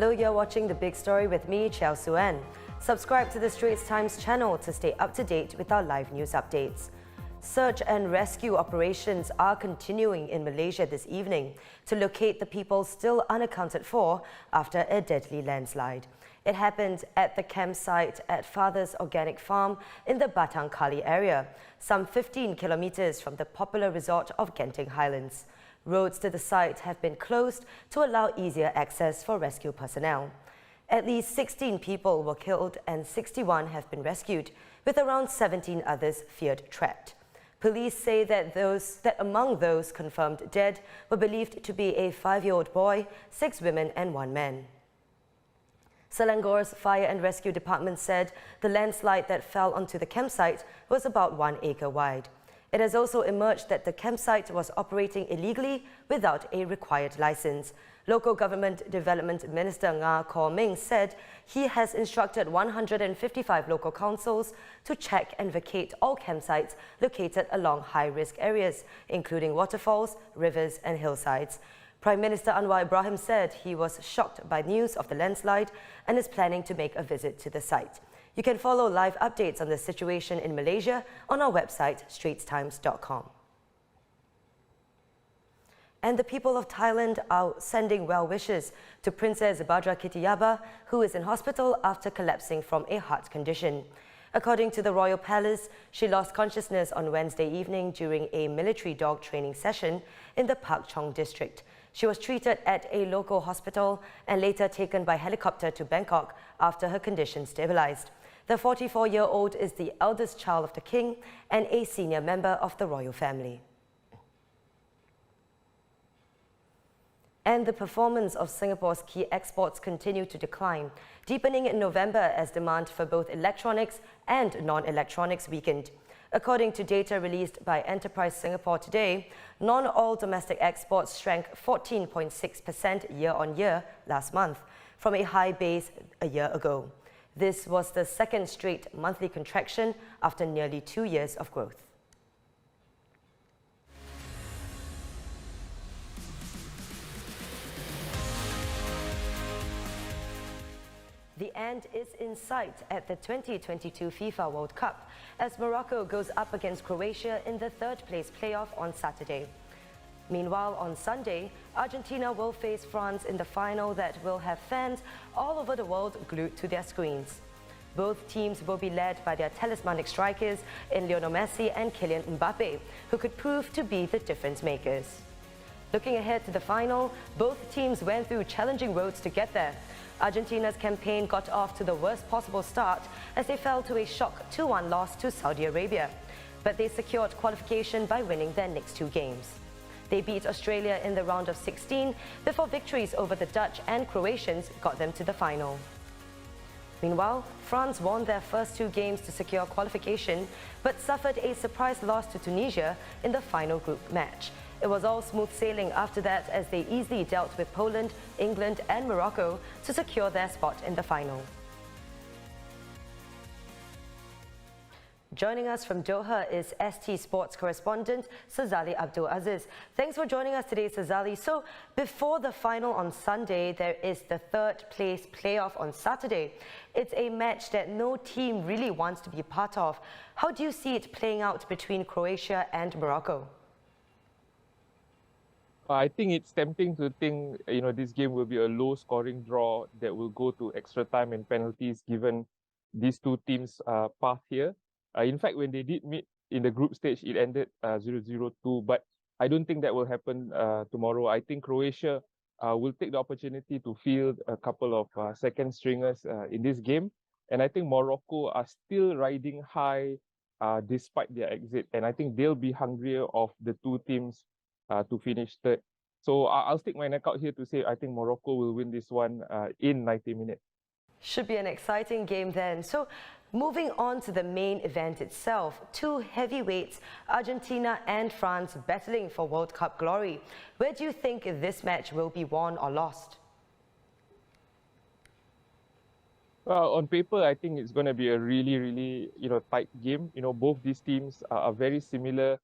Hello, you're watching The Big Story with me, Chiao Suen. Subscribe to the Straits Times channel to stay up to date with our live news updates. Search and rescue operations are continuing in Malaysia this evening to locate the people still unaccounted for after a deadly landslide. It happened at the campsite at Father's Organic Farm in the Batang Kali area, some 15 kilometers from the popular resort of Genting Highlands. Roads to the site have been closed to allow easier access for rescue personnel. At least 16 people were killed and 61 have been rescued, with around 17 others feared trapped. Police say that among those confirmed dead were believed to be a 5-year-old boy, 6 women and 1 man. Selangor's Fire and Rescue Department said the landslide that fell onto the campsite was about 1 acre wide. It has also emerged that the campsite was operating illegally without a required license. Local Government Development Minister Nga Kor Ming said he has instructed 155 local councils to check and vacate all campsites located along high-risk areas, including waterfalls, rivers and hillsides. Prime Minister Anwar Ibrahim said he was shocked by news of the landslide and is planning to make a visit to the site. You can follow live updates on the situation in Malaysia on our website, straitstimes.com. And the people of Thailand are sending well wishes to Princess BAJRAKITIYABHA, who is in hospital after collapsing from a heart condition. According to the Royal Palace, she lost consciousness on Wednesday evening during a military dog training session in the Pak Chong district. She was treated at a local hospital and later taken by helicopter to Bangkok after her condition stabilized. The 44-year-old is the eldest child of the king and a senior member of the royal family. And the performance of Singapore's key exports continued to decline, deepening in November as demand for both electronics and non-electronics weakened. According to data released by Enterprise Singapore today, non-oil domestic exports shrank 14.6% year-on-year last month, from a high base a year ago. This was the second straight monthly contraction after nearly 2 years of growth. The end is in sight at the 2022 FIFA World Cup as Morocco goes up against Croatia in the third-place playoff on Saturday. Meanwhile, on Sunday, Argentina will face France in the final that will have fans all over the world glued to their screens. Both teams will be led by their talismanic strikers in Lionel Messi and Kylian Mbappe, who could prove to be the difference makers. Looking ahead to the final, both teams went through challenging roads to get there. Argentina's campaign got off to the worst possible start as they fell to a shock 2-1 loss to Saudi Arabia, but they secured qualification by winning their next 2 games. They beat Australia in the round of 16 before victories over the Dutch and Croatians got them to the final. Meanwhile, France won their first 2 games to secure qualification but suffered a surprise loss to Tunisia in the final group match. It was all smooth sailing after that as they easily dealt with Poland, England and Morocco to secure their spot in the final. Joining us from Doha is ST Sports correspondent Sazali Abdul Aziz. Thanks for joining us today, Sazali. So, before the final on Sunday, there is the third-place playoff on Saturday. It's a match that no team really wants to be a part of. How do you see it playing out between Croatia and Morocco? I think it's tempting to think, this game will be a low-scoring draw that will go to extra time and penalties given these 2 teams' path here. In fact, when they did meet in the group stage, it ended 0-0-2, but I don't think that will happen tomorrow. I think Croatia will take the opportunity to field a couple of second stringers in this game. And I think Morocco are still riding high despite their exit. And I think they'll be hungrier of the 2 teams to finish third. So I'll stick my neck out here to say I think Morocco will win this one in 90 minutes. Should be an exciting game then. So, moving on to the main event itself, 2 heavyweights, Argentina and France, battling for World Cup glory. Where do you think this match will be won or lost? Well, on paper, I think it's going to be a really, tight game. Both these teams are very similar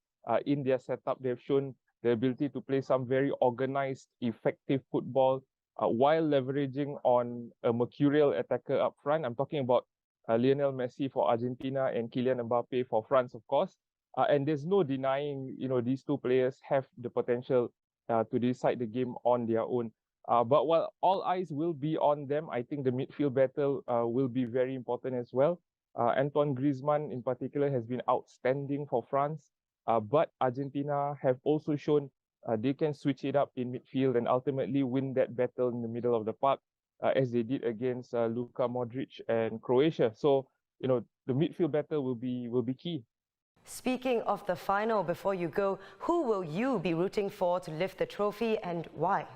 in their setup. They've shown the ability to play some very organized, effective football. while leveraging on a mercurial attacker up front. I'm talking about Lionel Messi for Argentina and Kylian Mbappe for France, of course. And there's no denying, these two players have the potential to decide the game on their own. But while all eyes will be on them, I think the midfield battle will be very important as well. Antoine Griezmann, in particular, has been outstanding for France. But Argentina have also shown they can switch it up in midfield and ultimately win that battle in the middle of the park, as they did against Luka Modric and Croatia. So, the midfield battle will be key. Speaking of the final, before you go, who will you be rooting for to lift the trophy and why?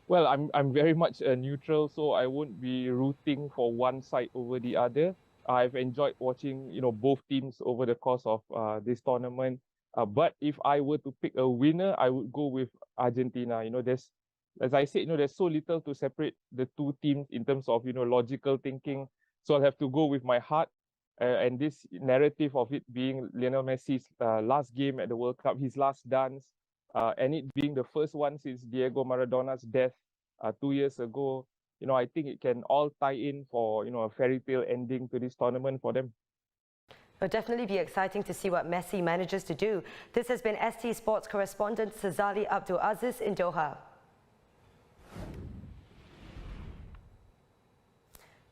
Well, I'm very much a neutral, so I won't be rooting for one side over the other. I've enjoyed watching, both teams over the course of this tournament. But if I were to pick a winner, I would go with Argentina. As I said, there's so little to separate the two teams in terms of, logical thinking. So I'll have to go with my heart. And this narrative of it being Lionel Messi's last game at the World Cup, his last dance, and it being the first one since Diego Maradona's death 2 years ago, I think it can all tie in for, a fairy tale ending to this tournament for them. It'll definitely be exciting to see what Messi manages to do. This has been ST Sports correspondent Sazali Abdul Aziz in Doha.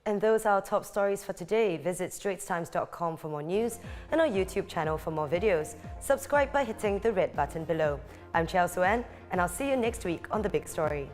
And those are our top stories for today. Visit straitstimes.com for more news and our YouTube channel for more videos. Subscribe by hitting the red button below. I'm Chel Suen, and I'll see you next week on The Big Story.